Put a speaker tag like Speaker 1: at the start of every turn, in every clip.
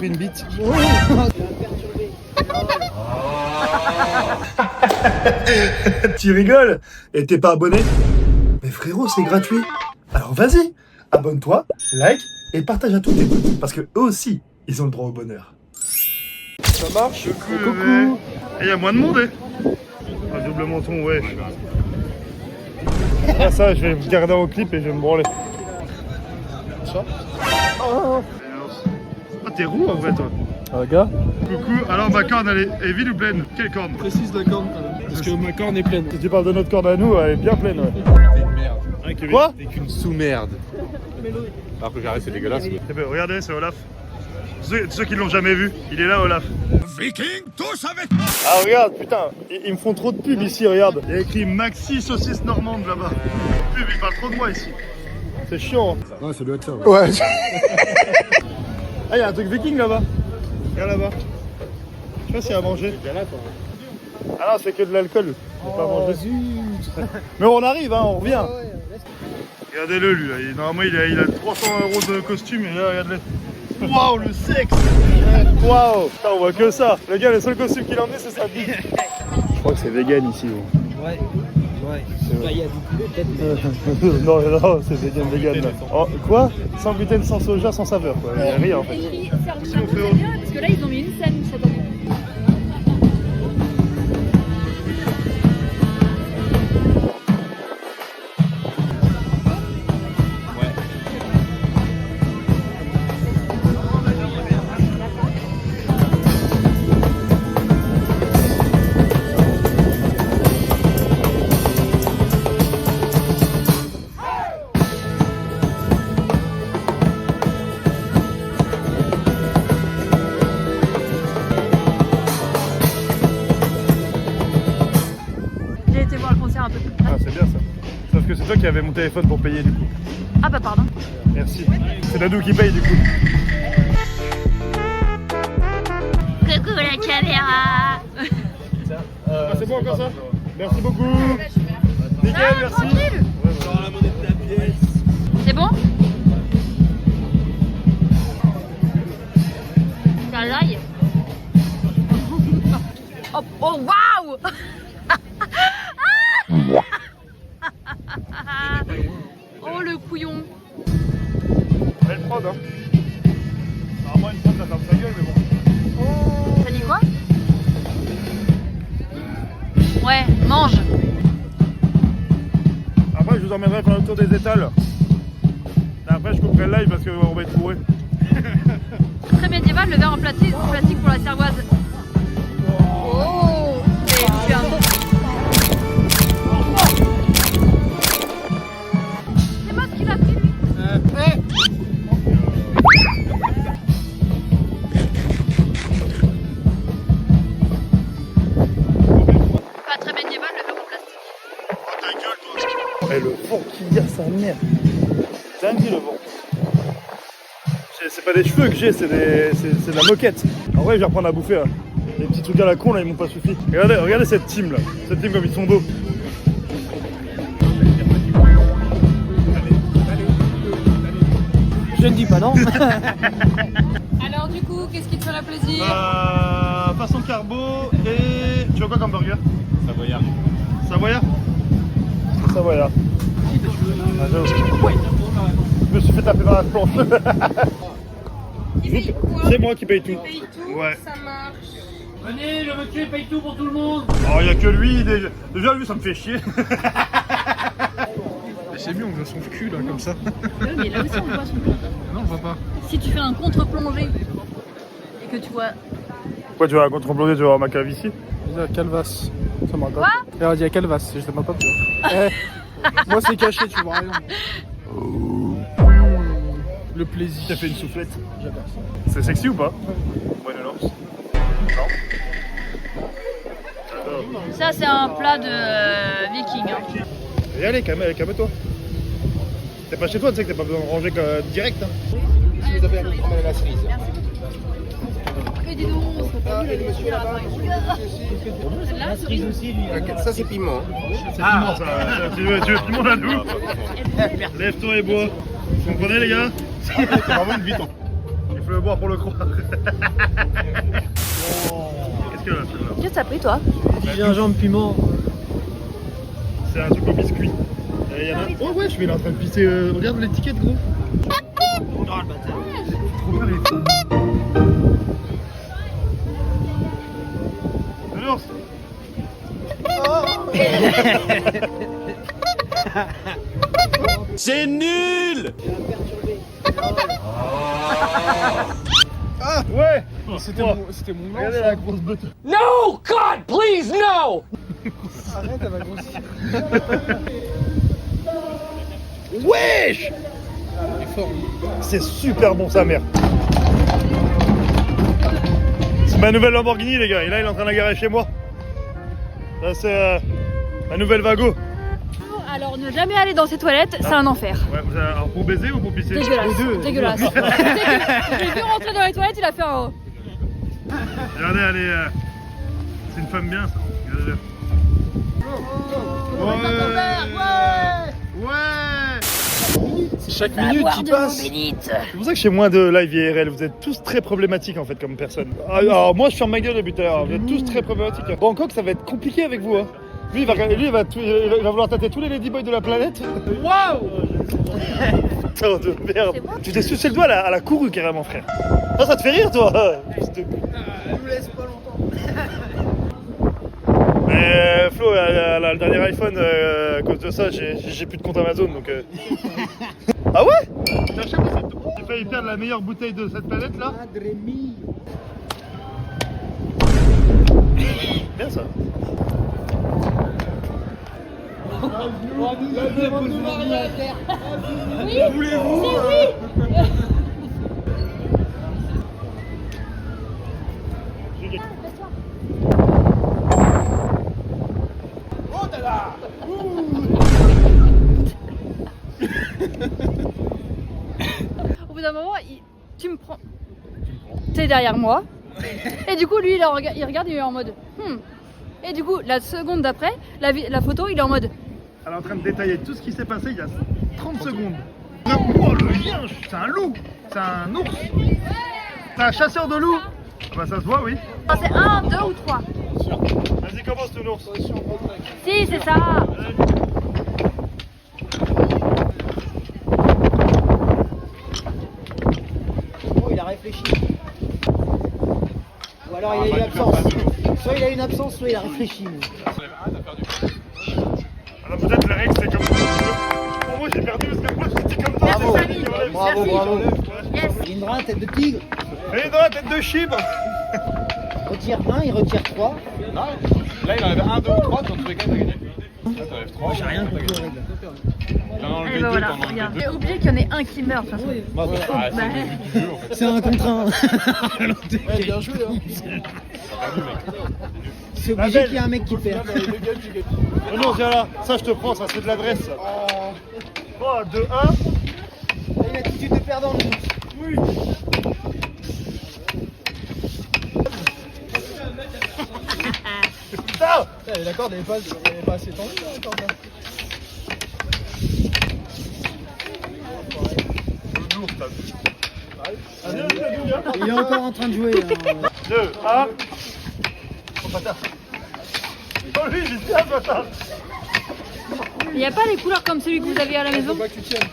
Speaker 1: pris une bite. Tu rigoles? Et t'es pas abonné? Mais frérot, c'est gratuit. Alors vas-y, abonne-toi, like et partage à tous tes potes. Parce que eux aussi, ils ont le droit au bonheur. Ça marche? Coucou. Et y a moins de monde, hein? Un double menton, ouais. Ah, ça, je vais me garder au clip et je vais me branler. Ça? Oh. Ah, t'es roux en vrai, toi.
Speaker 2: Ah, gars.
Speaker 1: Coucou, alors ma corne elle est vide ou pleine? Quelle corne?
Speaker 2: Précise la corne quand même. Parce que ma corne est pleine.
Speaker 1: Si tu parles de notre corne à nous, elle est bien pleine, ouais.
Speaker 3: T'es une merde.
Speaker 1: Hein, quoi?
Speaker 3: T'es qu'une sous-merde. Alors que j'arrête, c'est dégueulasse.
Speaker 1: Regardez, c'est Olaf. Ceux qui l'ont jamais vu, il est là, Olaf.
Speaker 3: Viking, tous avec moi.
Speaker 1: Ah, regarde, putain, ils me font trop de pub ici, regarde. Il y a écrit Maxi saucisse normande là-bas. Pub, ils parlent trop de moi ici. C'est chiant.
Speaker 3: Ouais, ça doit être ça.
Speaker 1: Ouais. Ah, il y a un truc viking là-bas. Regarde là-bas. Je sais pas s'il y a à manger. Ah non, c'est que de l'alcool. C'est pas à manger. Mais on arrive, hein, on revient. Regardez-le, lui, là. Normalement, il a 300 € de costume et là, regarde-le. Waouh, le sexe. Waouh. Putain, on voit que ça. Le gars, le seul costume qu'il a emmené, c'est sa bite. Je crois que c'est vegan ici.
Speaker 2: Ouais. Bah, il y a du poulet peut-être.
Speaker 1: Non, non, c'est vegan là. Oh, quoi? Sans gluten, sans soja, sans saveur, quoi. Il n'y a rien en fait.
Speaker 4: C'est bien parce que là ils ont mis une scène cette année. J'ai été voir le concert un peu plus près.
Speaker 1: Ah, c'est bien ça. Sauf que c'est toi qui avais mon téléphone pour payer du coup.
Speaker 4: Ah bah pardon.
Speaker 1: Merci. C'est Dadou qui paye du coup.
Speaker 4: Coucou la caméra.
Speaker 1: Ah, c'est bon encore ça? Merci beaucoup. Nickel,
Speaker 4: Ah,
Speaker 1: merci.
Speaker 4: tranquille. C'est bon? Ça l'ail. Oh, oh waouh. Oh le couillon.
Speaker 1: Belle prod, hein. Normalement, une prod, ça ferme sa gueule, mais bon.
Speaker 4: T'as dit quoi? Ouais, mange.
Speaker 1: Après, je vous emmènerai faire le tour des étals. Et après, je couperai le live parce qu'on va être bourré.
Speaker 4: Très médiéval, le verre en plastique pour la cervoise. Oh. Et puis un bon. C'est moi qui l'a pris. Pas très médiéval, le verre en plastique.
Speaker 1: Oh, ta gueule, toi. Et le vent qu'il y a, sa mère. C'est dingue, le vent. C'est pas des cheveux que j'ai, c'est de la moquette. En vrai, je vais reprendre à bouffer. Là. Les petits trucs à la con, là, ils m'ont pas suffi. Regardez cette team, là. Cette team comme ils sont beaux.
Speaker 2: Je ne dis pas non.
Speaker 4: Alors du coup, qu'est-ce qui te ferait plaisir?
Speaker 1: Façon carbo et... Tu veux quoi comme burger?
Speaker 3: Savoyard.
Speaker 1: Savoyard? Savoyard. Ah, je me suis fait taper dans la planche. C'est moi qui paye tout. Ouais.
Speaker 4: Ça marche.
Speaker 2: Venez, le monsieur paye tout pour tout le monde.
Speaker 1: Oh, il n'y a que lui. Déjà, lui, ça me fait chier.
Speaker 3: C'est mieux, on voit son cul là, comme ça.
Speaker 4: Mais là aussi on voit son cul.
Speaker 3: Non, on voit pas.
Speaker 4: Si tu fais un contre-plongée et que tu vois...
Speaker 1: Pourquoi tu vas à contre-plongée, tu vas voir ma cave ici?
Speaker 2: Il y a Calvas. Ça m'entend.
Speaker 4: Quoi?
Speaker 2: Il y a Calvas, je te m'entends pas. Moi c'est caché, tu vois rien. Le plaisir.
Speaker 1: T'as fait une soufflette.
Speaker 2: J'adore ça.
Speaker 1: C'est sexy ou pas? Ouais, non.
Speaker 4: Ça c'est un plat de viking. Hein.
Speaker 1: Et allez, calme-toi. T'es pas chez toi, tu sais que t'as pas besoin de ranger direct. Hein.
Speaker 3: Si vous avez un à la cerise.
Speaker 4: Mais dis donc, on serait pas vu monsieur là-bas. La cerise aussi, lui.
Speaker 3: Ça, c'est piment.
Speaker 1: C'est piment, ça. Tu veux piment là, nous? Lève-toi et bois. Vous comprenez, les gars? C'est vraiment une bite. faut le boire pour le croire. Qu'est-ce que là, celle-là?
Speaker 4: Qu'est-ce que t'as pris toi?
Speaker 2: Gingembre, piment.
Speaker 1: C'est un truc au biscuit. Il y en a... Oh ouais, je vais là en train de pisser. Regarde l'étiquette, gros. Oh le bâtard. Trop bien les filles. Alors,
Speaker 3: C'est nul.
Speaker 1: ouais.
Speaker 2: C'était
Speaker 1: Oh.
Speaker 2: mon blanc.
Speaker 1: Regardez la grosse botte.
Speaker 5: No, God, please, no!
Speaker 2: Arrête, elle va grossir.
Speaker 1: Wesh. C'est super bon sa mère. C'est ma nouvelle Lamborghini les gars, et là il est en train de la garer chez moi. Ça c'est ma nouvelle Vago.
Speaker 4: Alors ne jamais aller dans ces toilettes, c'est un enfer.
Speaker 1: Ouais, alors pour baiser ou pour pisser?
Speaker 4: Dégueulasse,
Speaker 1: Les deux.
Speaker 4: dégueulasse. J'ai vu rentrer dans les toilettes, il a fait un...
Speaker 1: Regardez, elle est... c'est une femme bien ça. Regardez-le. Ouais.
Speaker 2: Chaque minute qui passe.
Speaker 1: C'est pour ça que chez moi de live IRL, vous êtes tous très problématiques en fait comme personne. Alors moi je ferme ma gueule depuis tout à l'heure, vous êtes tous très problématiques. Bangkok ça va être compliqué avec vous. Hein. Lui il va vouloir tâter tous les ladyboys de la planète. Waouh. Putain de merde. Tu t'es sucé le doigt à la courue carrément frère. Ah, ça te fait rire toi.
Speaker 2: nous laisse pas longtemps.
Speaker 1: Mais Flo, le dernier iPhone, à cause de ça, j'ai plus de compte Amazon donc. Ah ouais? J'ai failli perdre la meilleure bouteille de cette planète là. Bien ça.
Speaker 4: Au bout d'un moment, tu me prends. T'es derrière moi. Et du coup, lui, il regarde, il est en mode. Et du coup, la seconde d'après, la photo, il est en mode.
Speaker 1: Elle est en train de détailler tout ce qui s'est passé il y a 30 secondes. Oh le chien, c'est un loup, c'est un ours, c'est un chasseur de loups. Ah bah ça se voit oui.
Speaker 4: Ah, c'est 1, 2 ou 3.
Speaker 1: Vas-y commence ton ours.
Speaker 4: Si, c'est ça.
Speaker 6: Oh, il a réfléchi. Ou alors il a une absence. Soit il a une absence, soit il a réfléchi.
Speaker 1: Alors peut-être la règle c'est comme ça. Pour moi j'ai perdu parce que moi j'étais comme toi.
Speaker 6: Bravo.
Speaker 1: C'est ça, Nicolas.
Speaker 6: Bravo, bravo.
Speaker 4: Yes.
Speaker 6: Indra, tête de tigre.
Speaker 1: Et dans la tête de chibre.
Speaker 6: Retire 1, il retire 3.
Speaker 3: Là, il enlève 1, 2 ou 3, dans tous les cas, t'as gagné. Là, t'enlèves 3.
Speaker 6: J'ai rien compris aux règles.
Speaker 3: T'en enlèves
Speaker 4: Et
Speaker 3: 2,
Speaker 4: ben voilà,
Speaker 3: t'en enlèves
Speaker 4: regarde.
Speaker 3: 2.
Speaker 4: T'es obligé qu'il y en ait un qui meurt de toute façon.
Speaker 3: Ah, c'est le but du jeu en fait.
Speaker 6: C'est un contre 1.
Speaker 2: Ouais, bien joué, hein.
Speaker 6: C'est obligé qu'il y ait un mec qui perd.
Speaker 1: Oh non viens là, ça je te prends, ça c'est de l'adresse ça. 3, 2, 1.
Speaker 6: Une attitude de perdant.
Speaker 1: Oui. Putain.
Speaker 2: La corde elle est pas assez tendue la corde.
Speaker 6: Il est encore en train de jouer.
Speaker 1: 2, 1. Oh bâtard. Oh lui il est bien bâtard.
Speaker 4: Il n'y a pas les couleurs comme celui que vous avez à la maison?
Speaker 2: Faut pas que tu tiennes.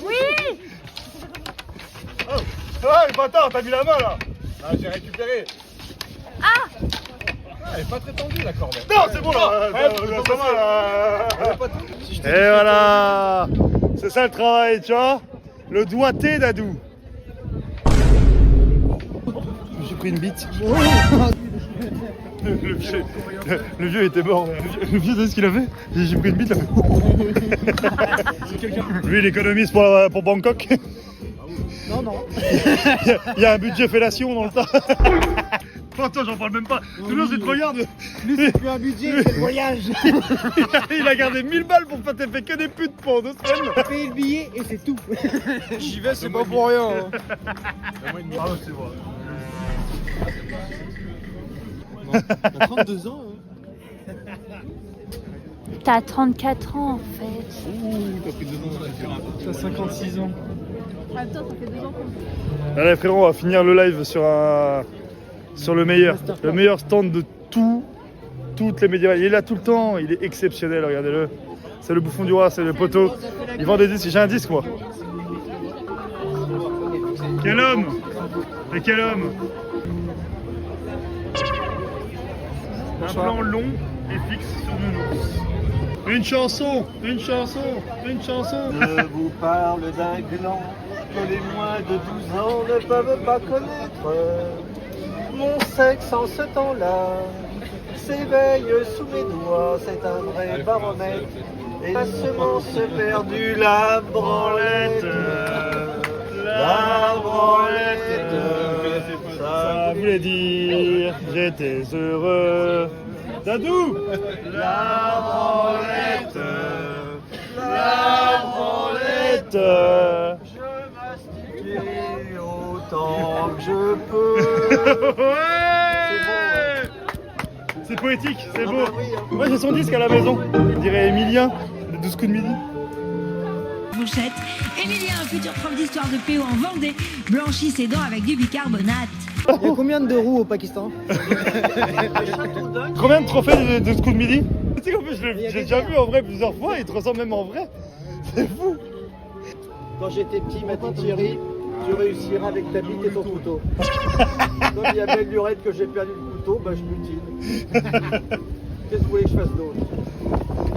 Speaker 4: Oui.
Speaker 1: Oh. Ouais bâtard, t'as mis la main là.
Speaker 3: Ah, j'ai récupéré.
Speaker 4: Ah.
Speaker 3: Elle est pas très tendue la corde.
Speaker 1: Non c'est bon là. C'est pas mal là. Et voilà. C'est ça le travail, tu vois. Le doigté d'Adou. J'ai pris une bite. Le vieux était mort. Le vieux, tu sais ce qu'il a fait? J'ai pris une bite là. Lui, il économise pour Bangkok.
Speaker 6: Non, non.
Speaker 1: Il y a un budget fellation dans le tas. Oh, toi, j'en parle même pas. Toujours, je te regarde.
Speaker 6: Lui, c'est plus un budget, c'est le voyage.
Speaker 1: Il a gardé 1000 balles pour pas te faire que des putes pendant 2 semaines.
Speaker 6: Payer le billet et c'est tout.
Speaker 2: J'y vais, c'est pas pour rien. Hein.
Speaker 1: Ah, c'est vrai.
Speaker 2: T'as 32 ans. Hein.
Speaker 4: T'as 34 ans en fait.
Speaker 2: T'as 56 ans.
Speaker 4: Ah, putain, ça fait 2 ans qu'on...
Speaker 1: Allez frérot, on va finir le live sur le meilleur stand de toutes les médiévales. Il est là tout le temps, il est exceptionnel, regardez-le. C'est le bouffon du roi, c'est le poteau. Il vend des disques, j'ai un disque moi. Quel homme! Et quel homme! Un plan long et fixe sur Nounours. Une chanson!
Speaker 6: Je vous parle d'un gland que les moins de 12 ans ne peuvent pas connaître. Mon sexe en ce temps-là s'éveille sous mes doigts, c'est un vrai baromètre. Et la semence perdue, la branlette,
Speaker 1: ça voulait dire j'étais heureux. Dadou! La branlette.
Speaker 6: Je mastique autant que je peux.
Speaker 1: Ouais! C'est poétique, c'est beau.
Speaker 6: bah oui, hein.
Speaker 1: Moi j'ai son disque à la maison. On dirait Emilien, les 12 coups de midi.
Speaker 7: Fourchette. Emilien, un futur prof d'histoire de PO en Vendée, blanchit ses dents avec du bicarbonate.
Speaker 6: Il y a combien de roues au Pakistan?
Speaker 1: Combien de trophées de ce coup de midi? Tu sais qu'en plus j'ai déjà vu en vrai plusieurs fois, il te ressemble même en vrai. C'est fou.
Speaker 6: Quand j'étais petit, m'a dit Thierry, tu réussiras avec ta bite et ton couteau. Comme il y a belle lurette que j'ai perdu le couteau, bah je mutine. Qu'est-ce que vous voulez que je fasse d'autre?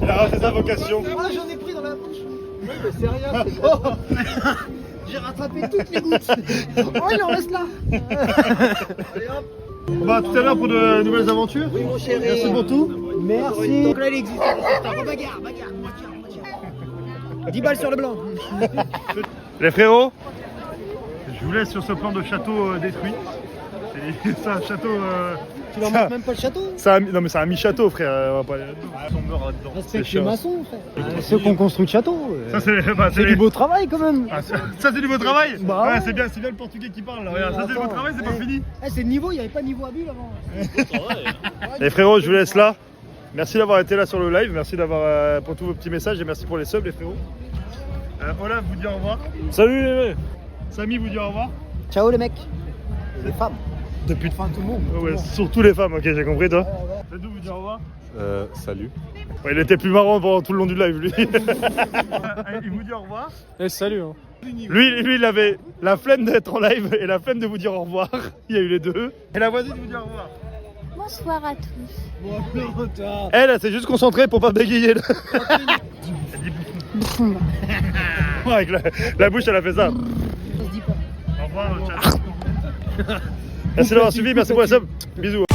Speaker 1: Il a raté sa vocation.
Speaker 6: Ah, j'en ai pris dans la bouche. Oui, mais c'est rien, c'est bien. J'ai rattrapé toutes les gouttes. Oh, il en reste là. Allez hop.
Speaker 1: Bah tout à l'heure pour de nouvelles aventures.
Speaker 6: Oui, mon chéri.
Speaker 1: Merci pour tout.
Speaker 6: Merci. Donc là, il existe. Bagarre. 10 balles sur le blanc.
Speaker 1: Les frérots, je vous laisse sur ce plan de château détruit. C'est un château.
Speaker 6: Tu leur montres même pas le château?
Speaker 1: Non mais c'est un mi-château frère. On va pas aller là-dedans. On meurt là-dedans. C'est
Speaker 6: Respecte les
Speaker 1: chiant.
Speaker 6: maçons, frère. Ceux qui ont construit le château.
Speaker 1: Ça c'est
Speaker 6: C'est du beau travail quand même.
Speaker 1: Ah, ça c'est du beau travail.
Speaker 6: Bah ouais.
Speaker 1: C'est bien le portugais qui parle là. Regarde, ça c'est du beau
Speaker 6: Attends,
Speaker 1: travail, c'est pas fini.
Speaker 6: C'est le niveau, il n'y avait pas de niveau à bulle avant.
Speaker 1: Les frérots, je vous laisse là. Merci d'avoir été là sur le live, merci d'avoir pour tous vos petits messages et merci pour les subs les frérots. Olaf vous dit au revoir. Salut les mecs. Samy vous dit au revoir.
Speaker 6: Ciao les mecs. Les femmes.
Speaker 1: Depuis
Speaker 6: Enfin tout le monde.
Speaker 1: ouais, surtout les femmes, ok j'ai compris toi. Dadou vous dit au revoir.
Speaker 3: Salut.
Speaker 1: Ouais, il était plus marrant pendant tout le long du live lui. Il vous dit au revoir.
Speaker 2: Eh, salut. Hein.
Speaker 1: Lui il avait la flemme d'être en live et la flemme de vous dire au revoir. Il y a eu les deux. Et la voisine vous dit au revoir.
Speaker 4: Bonsoir à tous.
Speaker 1: Elle s'est juste concentrée pour pas bégayer. Elle dit bouffon. Ouais, avec la bouche elle a fait ça. Au revoir, ciao. Merci d'avoir suivi, merci pour la sub. Bisous.